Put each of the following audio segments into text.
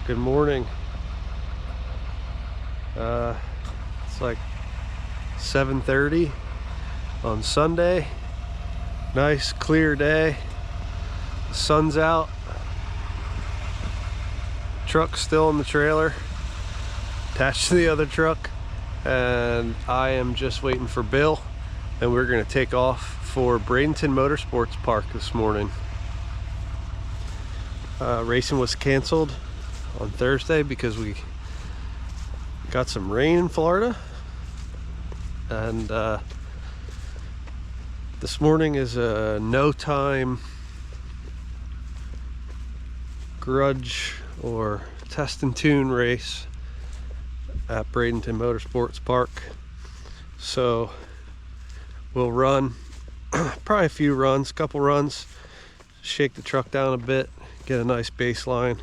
Good morning. It's like 7:30 on Sunday. Nice clear day. The sun's out. Truck's still in the trailer, attached to the other truck, and I am just waiting for Bill, and we're going to take off for Bradenton Motorsports Park this morning. Racing was canceled on Thursday because we got some rain in Florida, and this morning is a no time grudge or test and tune race at Bradenton Motorsports Park. So we'll run probably a few runs, couple runs, shake the truck down a bit, get a nice baseline.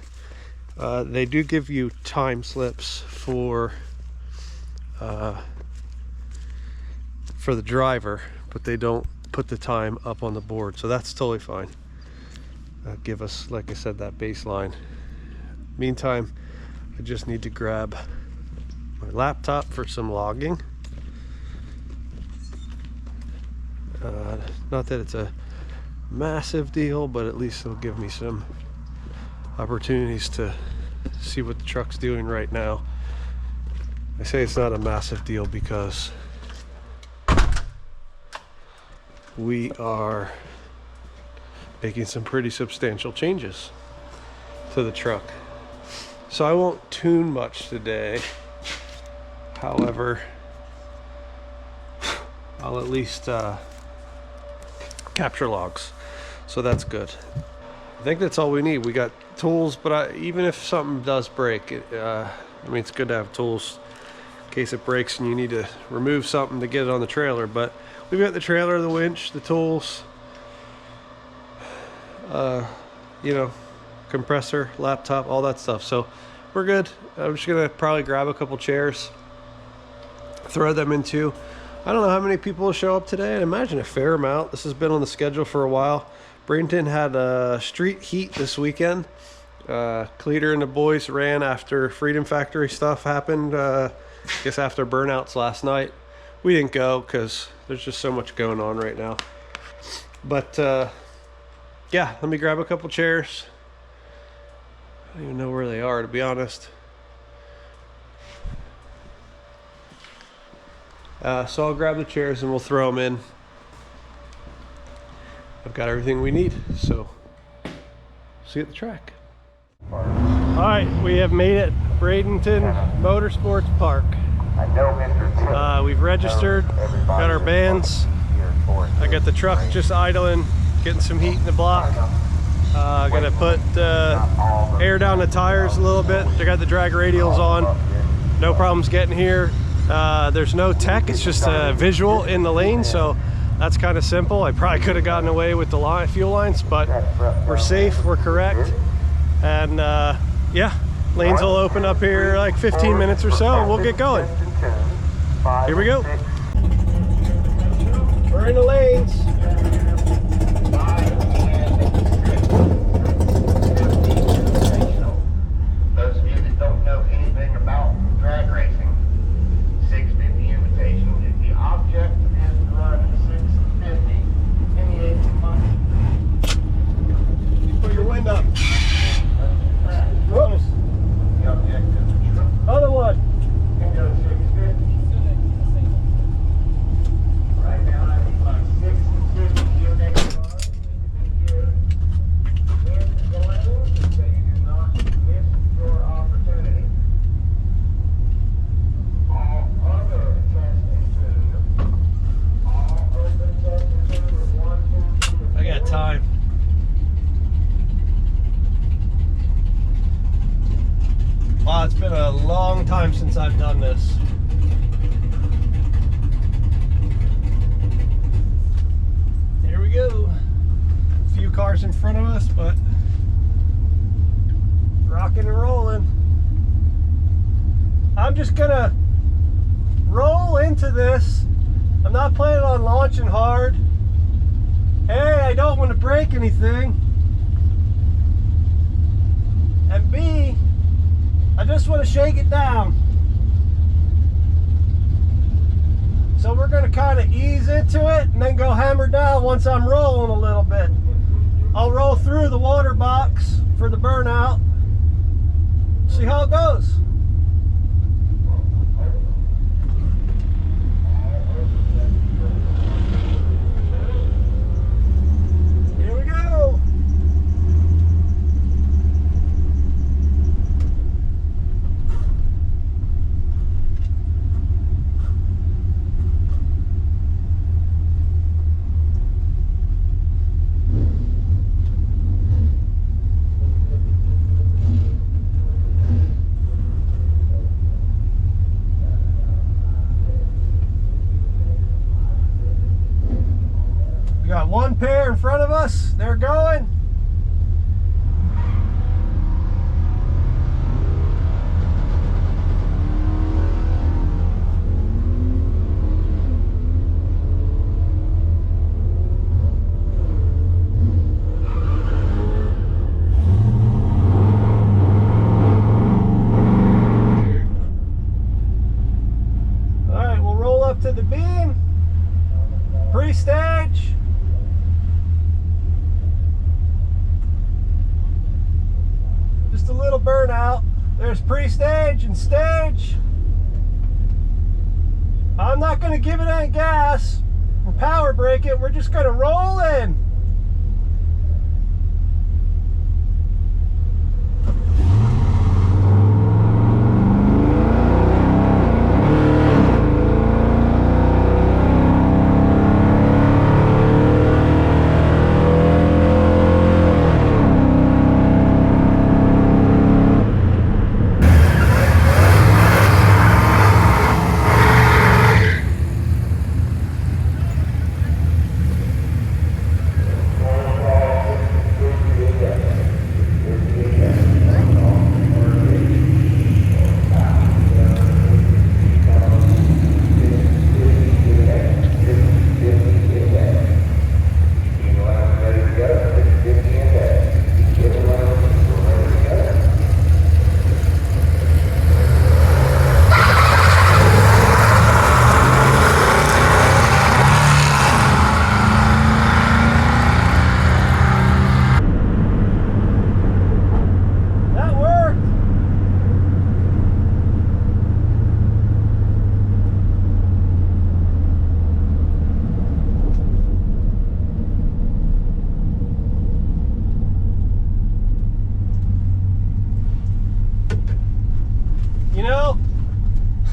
They do give you time slips for the driver, but they don't put the time up on the board, so that's totally fine. Give us, like I said, that baseline. Meantime, I just need to grab my laptop for some logging. Not that it's a massive deal, but at least it'll give me some opportunities to see what the truck's doing right now. I say it's not a massive deal because we are making some pretty substantial changes to the truck. So I won't tune much today. However, I'll at least capture logs. So that's good. I think that's all we need. We got tools, but even if something does break, I mean, it's good to have tools in case it breaks and you need to remove something to get it on the trailer. But we've got the trailer, the winch, the tools, compressor, laptop, all that stuff. So we're good. I'm just gonna probably grab a couple chairs, throw them into. I don't know how many people will show up today. I imagine a fair amount. This has been on the schedule for a while. Bradenton had a street heat this weekend. Cleater and the boys ran after Freedom Factory stuff happened. I guess after burnouts last night. We didn't go because there's just so much going on right now. But yeah, let me grab a couple chairs. I don't even know where they are, to be honest. So I'll grab the chairs and we'll throw them in. I've got everything we need, so see you at the track. All right, we have made it, Bradenton Motorsports Park. We've registered, got our bands. I got the truck just idling, getting some heat in the block. Gonna put air down the tires a little bit. They got the drag radials on. No problems getting here. There's no tech, it's just a visual in the lane, so that's kind of simple. I probably could have gotten away with the fuel lines, but we're safe, we're correct. And yeah, lanes will open up here like 15 minutes or so, and we'll get going. Here we go. We're in the lanes. Those of you that don't know anything about drag racing, 650 invitation, the object is to run 650 in the 18 months. Put your wind up. Whoops. The objective is to Other one. go 650. Right now, I think like 650 here next month. Here in the lane, so you do not miss your opportunity. All other test and tune, all open test and tune with 1, 2, 3. I got time. Wow, it's been a long time since I've done this. Here we go. A few cars in front of us, but rocking and rolling. I'm just gonna roll into this. I'm not planning on launching hard. Hey, I don't want to break anything. And B, just want to shake it down. So we're going to kind of ease into it and then go hammer down once I'm rolling a little bit. I'll roll through the water box for the burnout. See how it goes. Here we go. We got one pair in front of us. They're going. All right, we'll roll up to the beam. Pre-stage. Just a little burnout. There's pre-stage and stage. I'm not going to give it any gas or power brake it. We're just going to roll in.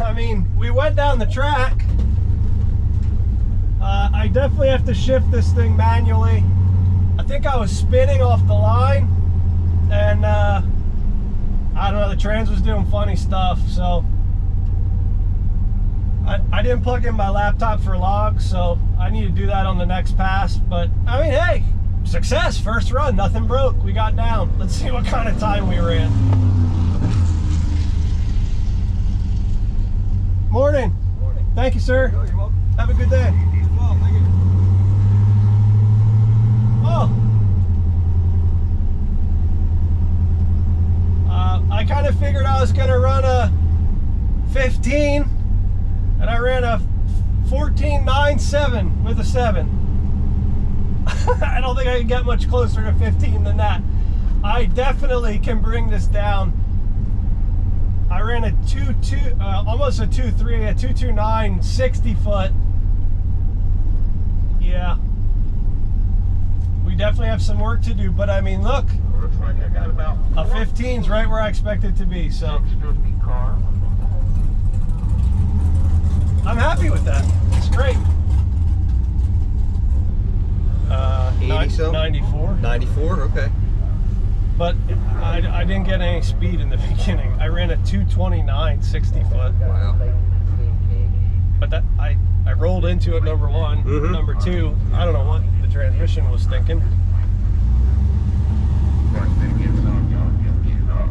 I mean, we went down the track. I definitely have to shift this thing manually. I think I was spinning off the line, and I don't know, the trans was doing funny stuff, so I didn't plug in my laptop for logs, so I need to do that on the next pass. But I mean, hey, success, first run, nothing broke, we got down. Let's see what kind of time we ran. Morning. Morning. Thank you, sir. Oh, you're welcome. Have a good day. You as well, thank you. Oh. I kind of figured I was going to run a 15, and I ran a 14.97 with a 7. I don't think I can get much closer to 15 than that. I definitely can bring this down. I ran a 2.2, almost a 2.3, a 2.29, 60 foot. Yeah. We definitely have some work to do, but I mean, look. Looks like I got about A 15's right where I expect it to be, so 650 car. I'm happy with that. It's great. 80 something? 94. 94, okay. But I didn't get any speed in the beginning. I ran a 2.29, 60 foot. Wow. But that I rolled into it, number one. Mhm. Number two, I don't know what the transmission was thinking.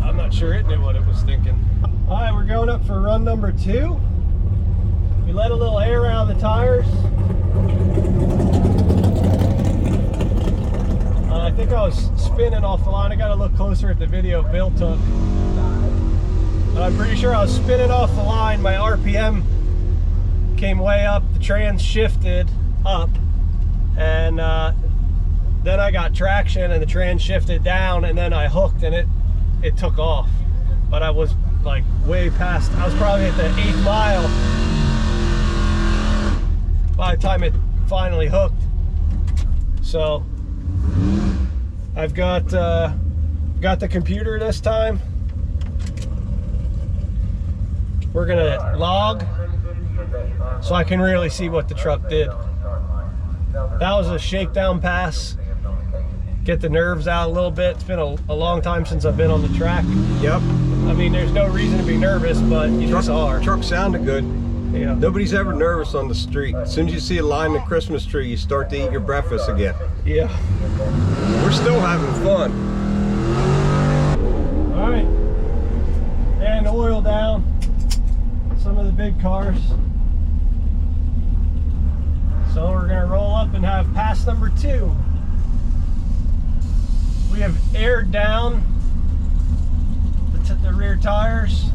I'm not sure it knew what it was thinking. All right, we're going up for run number 2. We let a little air out of the tires. I think I was spinning off the line. I got to look closer at the video Bill took. But I'm pretty sure I was spinning off the line. My RPM came way up, the trans shifted up, and then I got traction and the trans shifted down, and then I hooked and it took off. But I was like way past, I was probably at the 8th mile by the time it finally hooked. So I've got the computer this time. We're gonna log so I can really see what the truck did. That was a shakedown pass. Get the nerves out a little bit. It's been a long time since I've been on the track. Yep. I mean, there's no reason to be nervous, but you just are. Truck sounded good. Yeah. Nobody's ever nervous on the street. As soon as you see a line in the Christmas tree, you start to eat your breakfast again. Yeah. We're still having fun. All right. And oil down some of the big cars. So we're gonna roll up and have pass number 2. We have aired down the rear tires,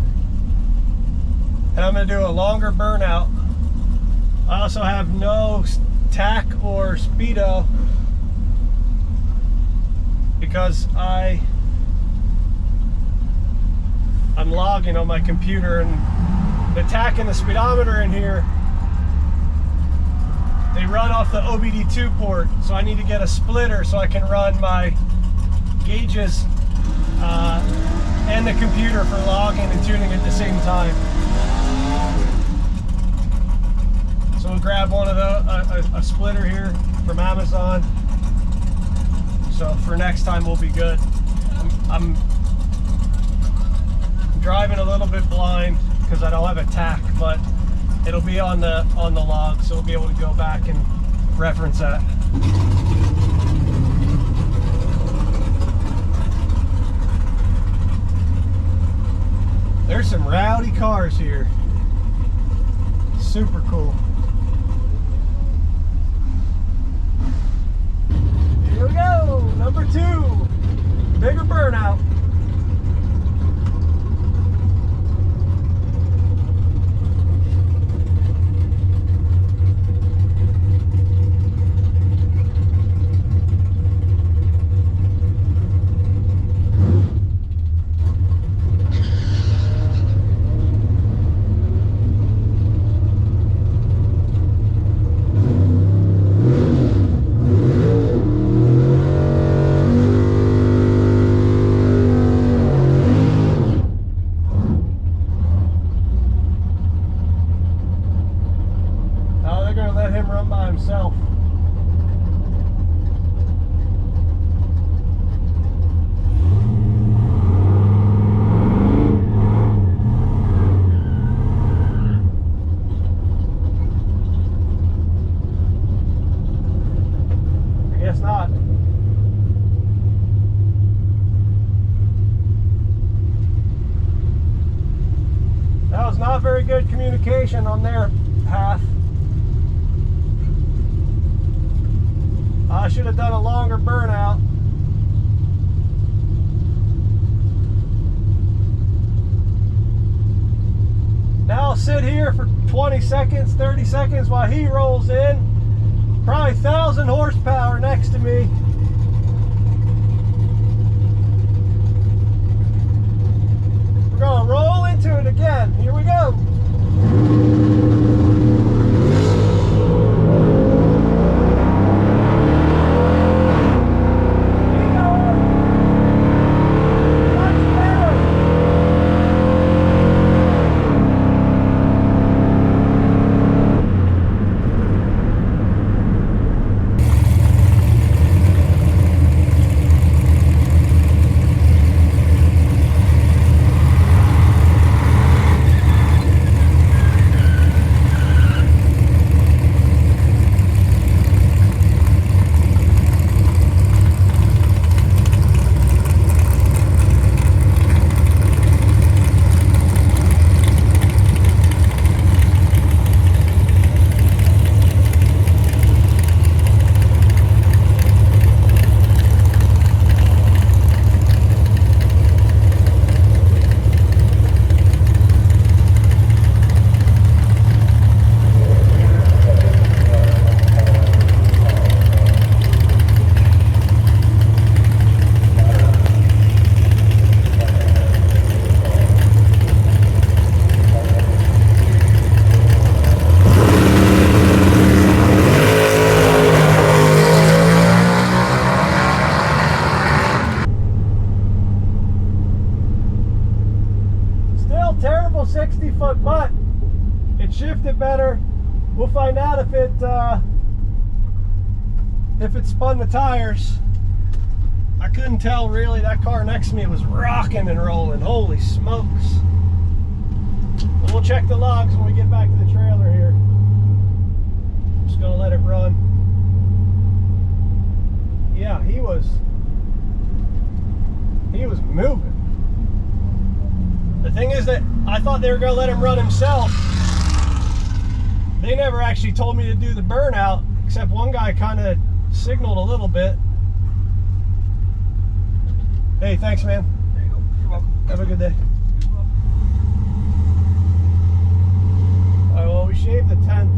and I'm gonna do a longer burnout. I also have no tack or speedo because I'm logging on my computer, and the tack and the speedometer in here, they run off the OBD2 port, so I need to get a splitter so I can run my gauges and the computer for logging and tuning at the same time. So we'll grab one of a splitter here from Amazon. So for next time we'll be good. I'm driving a little bit blind because I don't have a tack, but it'll be on the log, so we'll be able to go back and reference that. There's some rowdy cars here. Super cool. Here we go, number 2, bigger burnout. Himself. I guess not. That was not very good communication on their path. I should have done a longer burnout. Now I'll sit here for 20 seconds, 30 seconds while he rolls in. Probably 1,000 horsepower next to me. We're gonna roll into it again. Here we go. still terrible 60-foot, but it shifted better. We'll find out if it spun the tires. I couldn't tell really. That car next to me was rocking and rolling. Holy smokes. But we'll check the logs when we get back to the trailer here. Just gonna let it run. Yeah, he was moving. The thing is that I thought they were gonna let him run himself. They never actually told me to do the burnout, except one guy kind of signaled a little bit. Hey, thanks, man. There you go. You're welcome. Have a good day. You're welcome. All right, well, we shaved the 10th.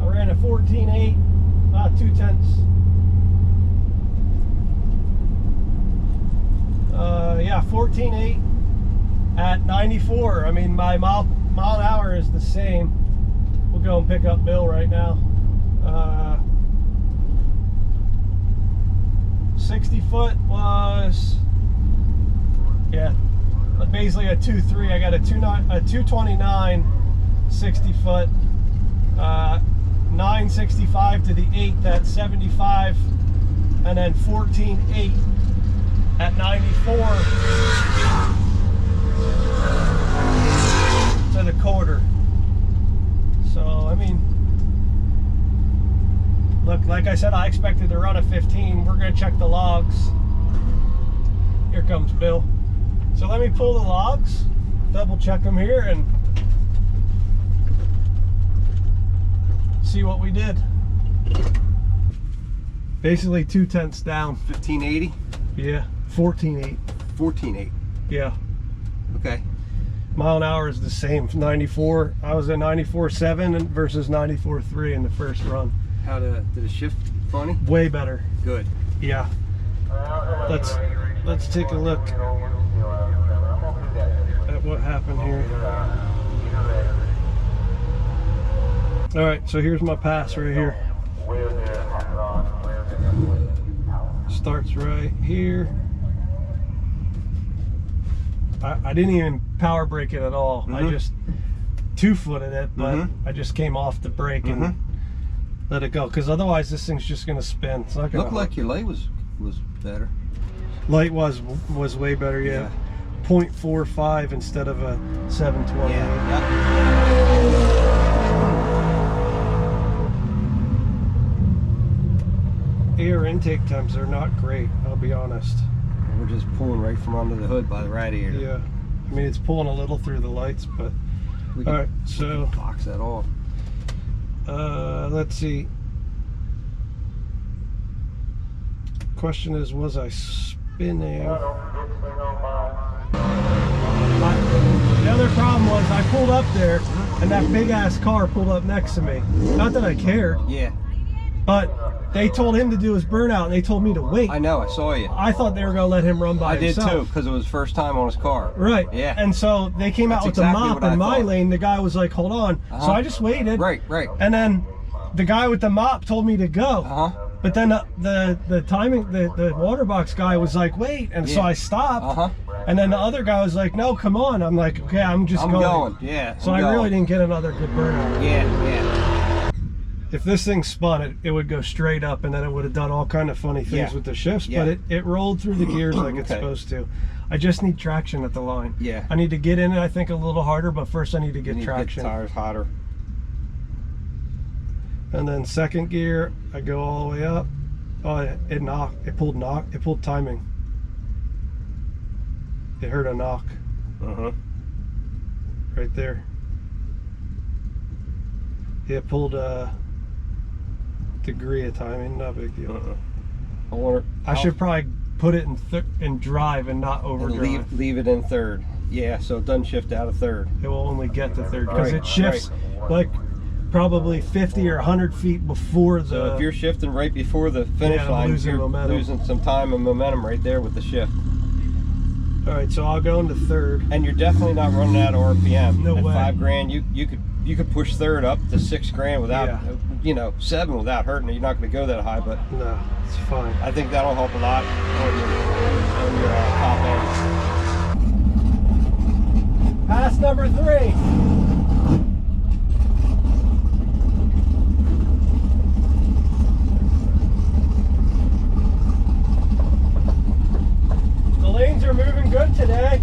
I ran a 14.8, 2/10. Yeah, 14.8 at 94. I mean, my mile an hour is the same. We'll go and pick up Bill right now. 60 foot was, yeah, basically a 2.3. I got a 229 60 foot, 965 to the 8, that's 75, and then 14.8 at 94 to the quarter. So I mean, look, like I said, I expected to run a 15. We're gonna check the logs. Here comes Bill. So let me pull the logs, double check them here, and see what we did. Basically 2/10 down. 1580, Yeah, 14.8. 14.8. Yeah. Okay. Mile an hour is the same. 94. I was at 94.7 versus 94.3 in the first run. How did it shift? Funny? Way better. Good. Yeah. Let's take a look at what happened here. All right, so here's my pass right here. Starts right here. I didn't even power brake it at all. I just 2-footed it, but I just came off the brake and let it go, because otherwise this thing's just gonna spin. It's not gonna Looked like your light was better. light was way better. Yeah, 0.45 instead of a 720. Yeah. Air intake temps are not great, I'll be honest. We're just pulling right from under the hood by the radiator. Yeah, I mean it's pulling a little through the lights, but We all can right. So box that off. let's see. Question is, was I spinning? The other problem was I pulled up there and that big ass car pulled up next to me. Not that I cared, Yeah. but they told him to do his burnout and they told me to wait. I know. I saw you. I thought they were gonna let him run by I did himself. too, because it was first time on his car. Right. Yeah. And so they came out That's with exactly the mop what I in my thought. lane. The guy was like, hold on. So I just waited. Right. And then the guy with the mop told me to go. But then the timing, the water box guy was like, wait. And so I stopped. And then the other guy was like, no, come on. I'm like, okay, I'm going. Yeah. So I really didn't get another good burnout. Yeah. If this thing spun, it would go straight up, and then it would have done all kind of funny things with the shifts. Yeah. But it rolled through the gears like it's supposed to. I just need traction at the line. Yeah. I need to get in it, I think, a little harder, but first I need to get You need traction. To get the tires hotter. And then second gear, I go all the way up. Oh, it knocked. It pulled timing. It heard a knock. Right there. It pulled a degree of timing. Not a big deal. I should probably put it in drive and not overdrive. Leave it in third. Yeah, so it doesn't shift out of third. It will only get to third because it shifts like probably 50 or 100 feet before the. So if you're shifting right before the finish line, you're losing some time and momentum right there with the shift. All right, so I'll go into third. And you're definitely not running out of RPM. No way. At $5,000, you could push third up to $6,000 without, 7 without hurting it. You're not going to go that high, but no, it's fine. I think that'll help a lot on your top end. lanes are moving good today.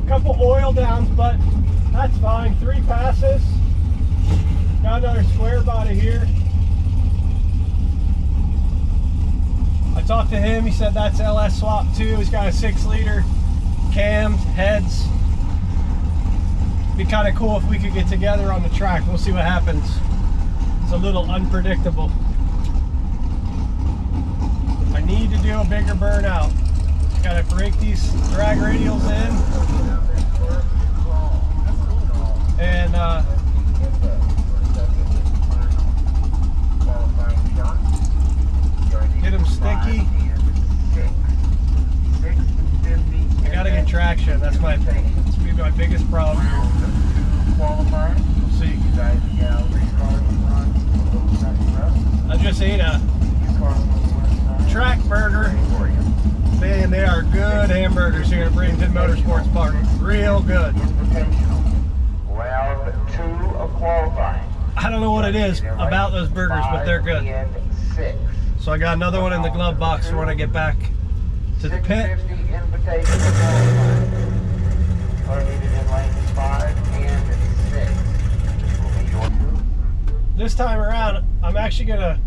A couple oil downs, but that's fine. 3 passes. Got another square body here. I talked to him, he said that's LS swap too. He's got a 6-liter cams, heads. Be kind of cool if we could get together on the track. We'll see what happens. It's a little unpredictable. I need to do a bigger burnout. Gotta break these drag radials in. And get them sticky. I gotta get traction. That's my biggest problem. We'll see. I just ate a track burger. Man, they are good hamburgers here at Bradenton Motorsports Park. Real good. Round 2 of qualifying. I don't know what it is about those burgers, but they're good. So I got another one in the glove box for when I get back to the pit. This time around, I'm actually gonna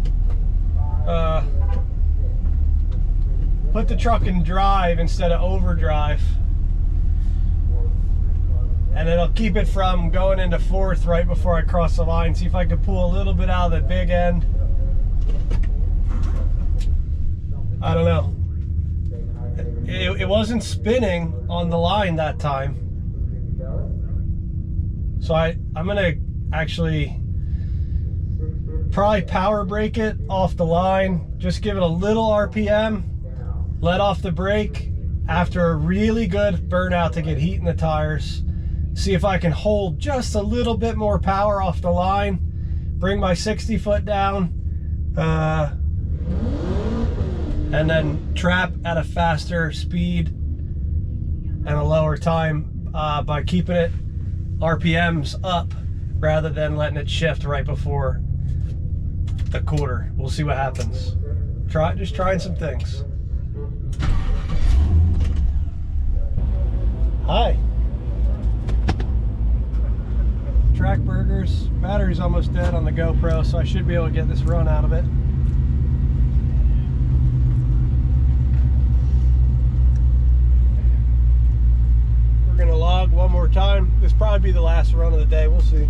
put the truck in drive instead of overdrive, and it'll keep it from going into 4th right before I cross the line. See if I can pull a little bit out of the big end. I don't know. It wasn't spinning on the line that time, so I'm gonna actually probably power brake it off the line, just give it a little RPM, let off the brake after a really good burnout to get heat in the tires, see if I can hold just a little bit more power off the line, bring my 60 foot down, and then trap at a faster speed and a lower time by keeping it RPMs up rather than letting it shift right before the quarter. We'll see what happens. Just trying some things. Hi. Track burgers. Battery's almost dead on the GoPro, so I should be able to get this run out of it. We're gonna log one more time. This will probably be the last run of the day. We'll see.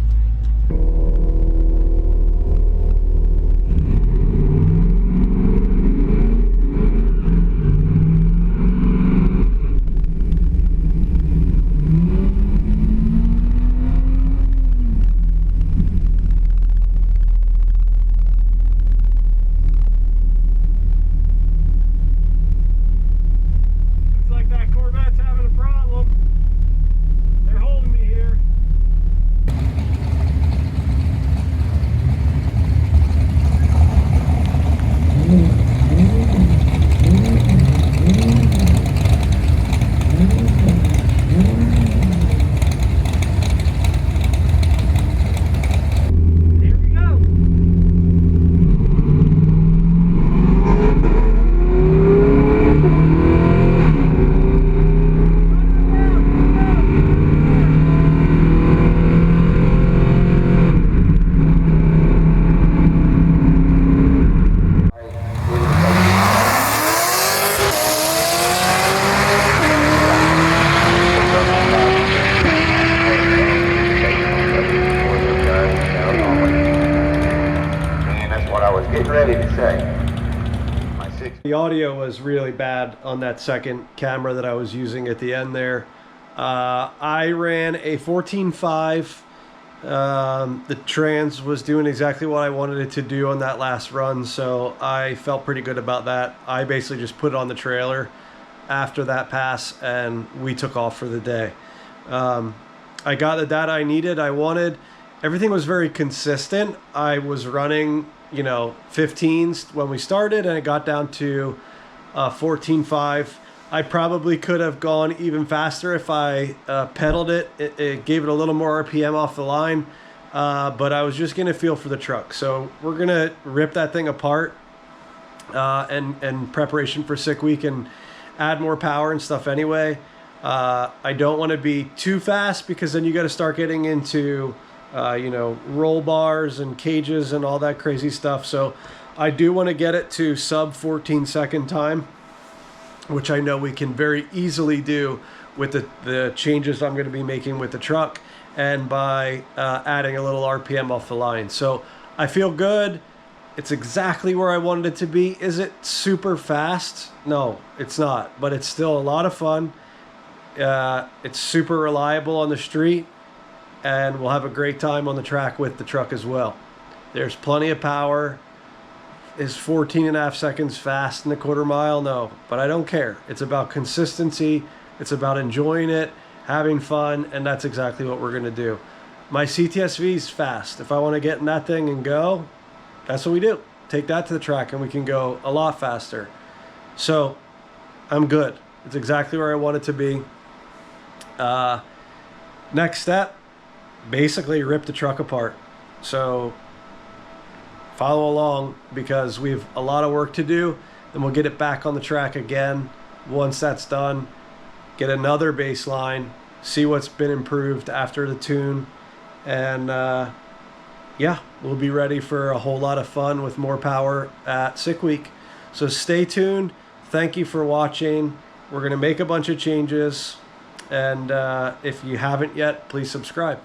The audio was really bad on that second camera that I was using at the end there. I ran a 14.5. The trans was doing exactly what I wanted it to do on that last run, so I felt pretty good about that. I basically just put it on the trailer after that pass and we took off for the day. I got the data I needed, I wanted. Everything was very consistent. I was running, you know, 15s when we started, and it got down to 14.5. I probably could have gone even faster if I pedaled it. It gave it a little more RPM off the line, but I was just gonna feel for the truck. So we're gonna rip that thing apart in preparation for Sick Week and add more power and stuff anyway. I don't want to be too fast because then you got to start getting into, you know, roll bars and cages and all that crazy stuff. So I do want to get it to sub 14-second time, which I know we can very easily do with the changes I'm going to be making with the truck and by adding a little RPM off the line. So I feel good. It's exactly where I wanted it to be. Is it super fast? No, it's not, but it's still a lot of fun. It's super reliable on the street, and we'll have a great time on the track with the truck as well. There's plenty of power. Is 14.5 seconds fast in the quarter mile? No, but I don't care. It's about consistency. It's about enjoying it, having fun, and that's exactly what we're gonna do. My CTSV is fast. If I wanna get in that thing and go, that's what we do. Take that to the track and we can go a lot faster. So I'm good. It's exactly where I want it to be. Next step, basically rip the truck apart. So follow along because we have a lot of work to do. Then we'll get it back on the track again. Once that's done, get another baseline, see what's been improved after the tune, and yeah, we'll be ready for a whole lot of fun with more power at Sick Week. So stay tuned. Thank you for watching. We're going to make a bunch of changes, and if you haven't yet, please subscribe.